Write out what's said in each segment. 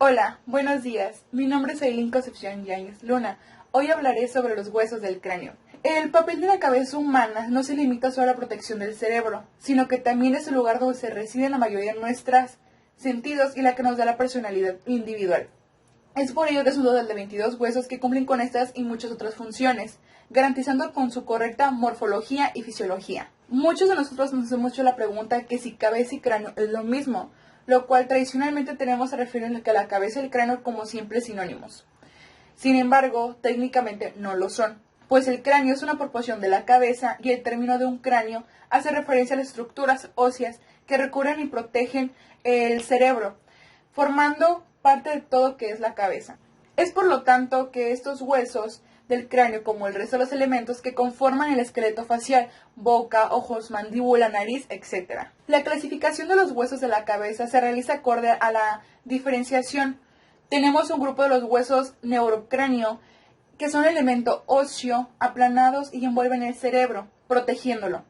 Hola, buenos días. Mi nombre es Aileen Concepción Yáñez Luna. Hoy hablaré sobre los huesos del cráneo. El papel de la cabeza humana no se limita solo a la protección del cerebro, sino que también es el lugar donde se residen la mayoría de nuestros sentidos y la que nos da la personalidad individual. Es por ello que es un total de 22 huesos que cumplen con estas y muchas otras funciones, garantizando con su correcta morfología y fisiología. Muchos de nosotros nos hemos hecho la pregunta que si cabeza y cráneo es lo mismo, lo cual tradicionalmente tenemos a referirnos a la cabeza y el cráneo como simples sinónimos. Sin embargo, técnicamente no lo son, pues el cráneo es una proporción de la cabeza y el término de un cráneo hace referencia a las estructuras óseas que recubren y protegen el cerebro, formando parte de todo que es la cabeza. Es por lo tanto que estos huesos del cráneo, como el resto de los elementos que conforman el esqueleto facial, boca, ojos, mandíbula, nariz, etc. La clasificación de los huesos de la cabeza se realiza acorde a la diferenciación. Tenemos un grupo de los huesos neurocráneo, que son elemento óseo, aplanados y envuelven el cerebro, protegiéndolo.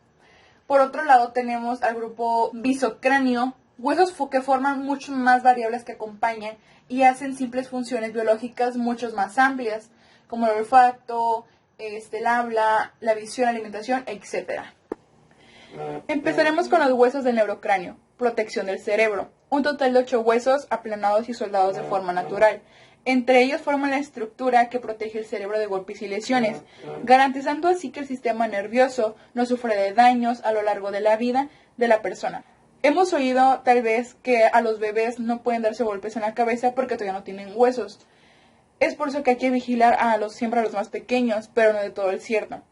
Por otro lado tenemos al grupo bisocráneo, huesos que forman mucho más variables que acompañan y hacen simples funciones biológicas mucho más amplias, como el olfato, el habla, la visión, la alimentación, etc. Empezaremos con los huesos del neurocráneo, protección del cerebro. Un total de 8 huesos aplanados y soldados de forma natural. Entre ellos forman la estructura que protege el cerebro de golpes y lesiones, garantizando así que el sistema nervioso no sufre de daños a lo largo de la vida de la persona. Hemos oído tal vez que a los bebés no pueden darse golpes en la cabeza porque todavía no tienen huesos. Es por eso que hay que vigilar siempre a los más pequeños, pero no de todo el cierto.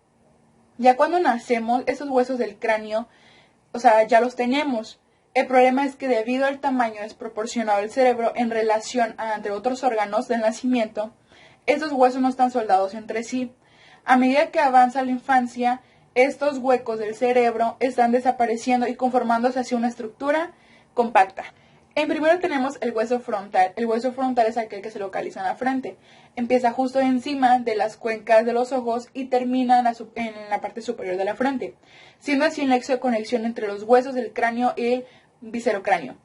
Ya cuando nacemos, esos huesos del cráneo, ya los tenemos. El problema es que debido al tamaño desproporcionado del cerebro en relación a entre otros órganos del nacimiento, estos huesos no están soldados entre sí. A medida que avanza la infancia, estos huecos del cerebro están desapareciendo y conformándose hacia una estructura compacta. En primero tenemos el hueso frontal. El hueso frontal es aquel que se localiza en la frente. Empieza justo encima de las cuencas de los ojos y termina en la parte superior de la frente, siendo así el nexo de conexión entre los huesos del cráneo y el viscerocráneo.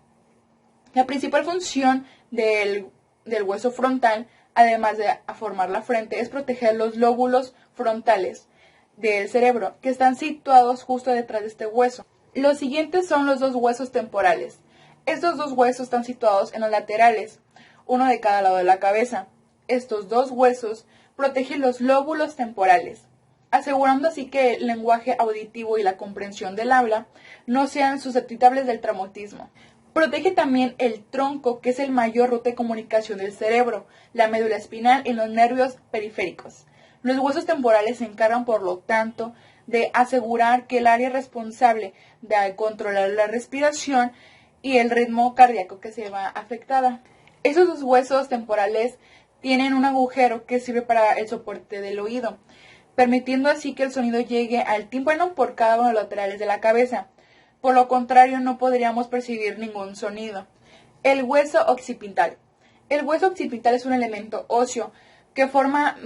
La principal función del hueso frontal, además de formar la frente, es proteger los lóbulos frontales del cerebro, que están situados justo detrás de este hueso. Los siguientes son los dos huesos temporales. Estos dos huesos están situados en los laterales, uno de cada lado de la cabeza. Estos dos huesos protegen los lóbulos temporales, asegurando así que el lenguaje auditivo y la comprensión del habla no sean susceptibles del traumatismo. Protege también el tronco, que es el mayor ruta de comunicación del cerebro, la médula espinal y los nervios periféricos. Los huesos temporales se encargan, por lo tanto, de asegurar que el área responsable de controlar la respiración y el ritmo cardíaco que se va afectada. Esos dos huesos temporales tienen un agujero que sirve para el soporte del oído, permitiendo así que el sonido llegue al tímpano por cada uno de los laterales de la cabeza. Por lo contrario, no podríamos percibir ningún sonido. El hueso occipital. El hueso occipital es un elemento óseo que forma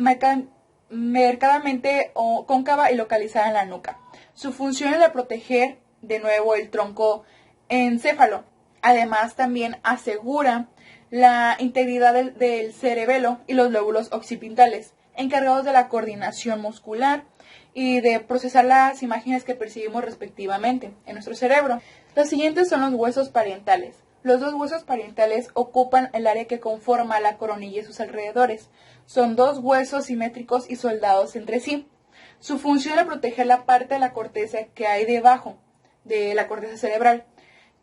marcadamente cóncava y localizada en la nuca. Su función es la proteger de nuevo el tronco encéfalo. Además, también asegura la integridad del cerebelo y los lóbulos occipitales, encargados de la coordinación muscular y de procesar las imágenes que percibimos respectivamente en nuestro cerebro. Los siguientes son los huesos parietales. Los dos huesos parietales ocupan el área que conforma la coronilla y sus alrededores. Son dos huesos simétricos y soldados entre sí. Su función es proteger la parte de la corteza que hay debajo de la corteza cerebral,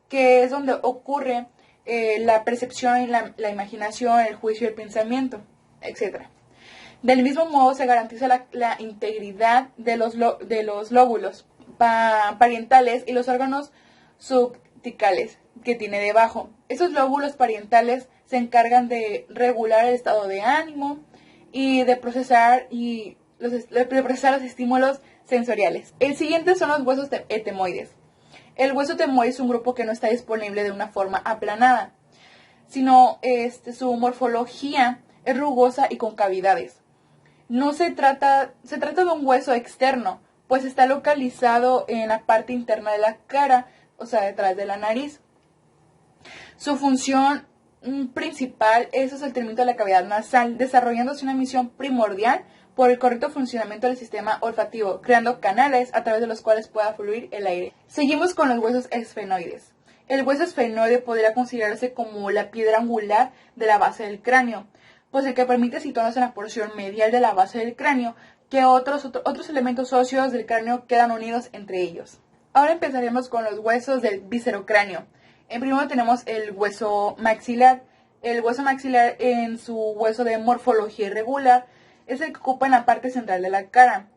que es donde ocurre la percepción y la imaginación, el juicio y el pensamiento, etc. Del mismo modo se garantiza la integridad de los lóbulos parietales y los órganos subticales que tiene debajo. Esos lóbulos parietales se encargan de regular el estado de ánimo y de procesar los estímulos sensoriales. El siguiente son los huesos etemoides. El hueso etemoide es un grupo que no está disponible de una forma aplanada, sino su morfología es rugosa y con cavidades. No se trata de un hueso externo, pues está localizado en la parte interna de la cara, detrás de la nariz. Su función principal es el sostenimiento de la cavidad nasal, desarrollándose una misión primordial por el correcto funcionamiento del sistema olfativo, creando canales a través de los cuales pueda fluir el aire. Seguimos con los huesos esfenoides. El hueso esfenoide podría considerarse como la piedra angular de la base del cráneo, pues el que permite situarnos en la porción medial de la base del cráneo, que otros elementos óseos del cráneo quedan unidos entre ellos. Ahora empezaremos con los huesos del viscerocráneo. En primero tenemos el hueso maxilar. El hueso maxilar, en su hueso de morfología irregular, es el que ocupa en la parte central de la cara,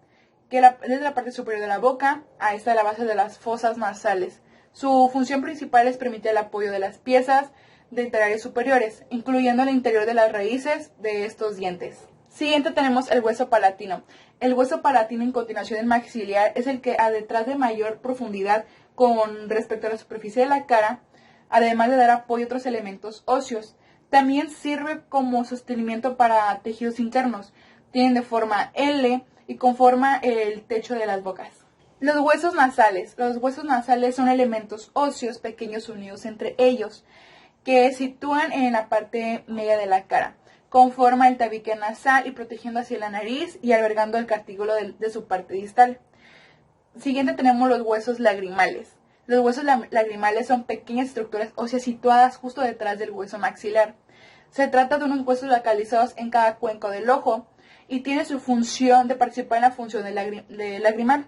desde la parte superior de la boca a esta de la base de las fosas nasales. Su función principal es permitir el apoyo de las piezas dentarias superiores, incluyendo el interior de las raíces de estos dientes. Siguiente tenemos el hueso palatino. El hueso palatino, en continuación del maxilar, es el que a detrás de mayor profundidad con respecto a la superficie de la cara, además de dar apoyo a otros elementos óseos. También sirve como sostenimiento para tejidos internos. Tienen de forma L y conforma el techo de las bocas. Los huesos nasales. Los huesos nasales son elementos óseos pequeños unidos entre ellos, que sitúan en la parte media de la cara. Conforma el tabique nasal y protegiendo hacia la nariz y albergando el cartílago de su parte distal. Siguiente tenemos los huesos lagrimales. Los huesos lagrimales son pequeñas estructuras óseas situadas justo detrás del hueso maxilar. Se trata de unos huesos localizados en cada cuenco del ojo y tiene su función de participar en la función de lagrimal.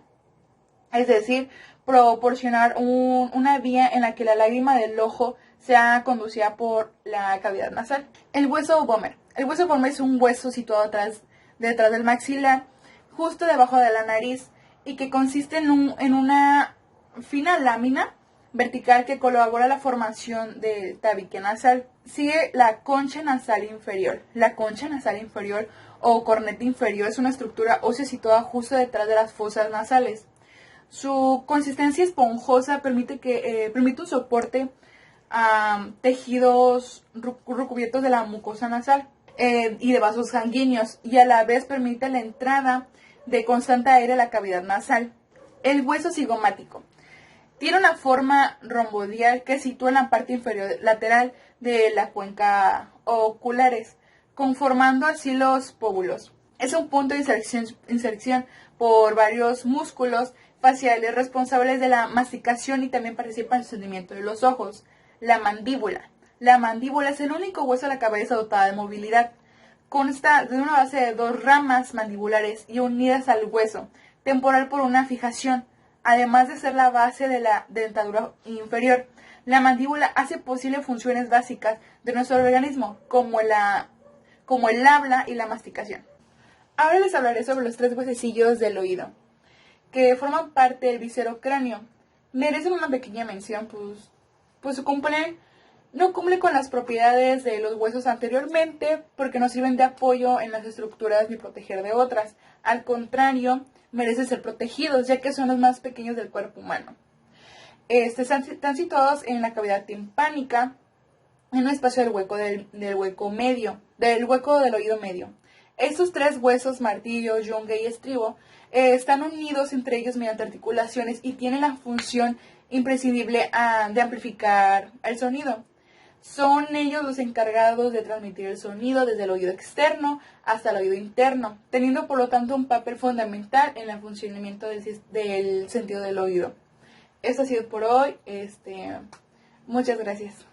Es decir, proporcionar una vía en la que la lágrima del ojo sea conducida por la cavidad nasal. El hueso vomer. El hueso vomer es un hueso situado detrás del maxilar, justo debajo de la nariz, y que consiste en una fina lámina vertical que colabora la formación del tabique nasal. Sigue la concha nasal inferior. La concha nasal inferior o corneta inferior es una estructura ósea situada justo detrás de las fosas nasales. Su consistencia esponjosa permite un soporte a tejidos recubiertos de la mucosa nasal y de vasos sanguíneos, y a la vez permite la entrada de constante aire a la cavidad nasal. El hueso cigomático tiene una forma romboidal que se sitúa en la parte inferior lateral de la cuenca oculares, conformando así los pómulos. Es un punto de inserción por varios músculos faciales responsables de la masticación y también participa en el sostenimiento de los ojos. La mandíbula. La mandíbula es el único hueso de la cabeza dotada de movilidad. Consta de una base de dos ramas mandibulares y unidas al hueso temporal por una fijación. Además de ser la base de la dentadura inferior, la mandíbula hace posible funciones básicas de nuestro organismo, como el habla y la masticación. Ahora les hablaré sobre los tres huesecillos del oído, que forman parte del viscerocráneo. Merecen una pequeña mención, pues no cumplen con las propiedades de los huesos anteriormente, porque no sirven de apoyo en las estructuras ni proteger de otras. Al contrario, merecen ser protegidos, ya que son los más pequeños del cuerpo humano. Están situados en la cavidad timpánica, en un espacio del hueco del hueco del oído medio. Estos tres huesos, martillo, yunque y estribo, están unidos entre ellos mediante articulaciones y tienen la función imprescindible de amplificar el sonido. Son ellos los encargados de transmitir el sonido desde el oído externo hasta el oído interno, teniendo por lo tanto un papel fundamental en el funcionamiento del sentido del oído. Esto ha sido por hoy. Muchas gracias.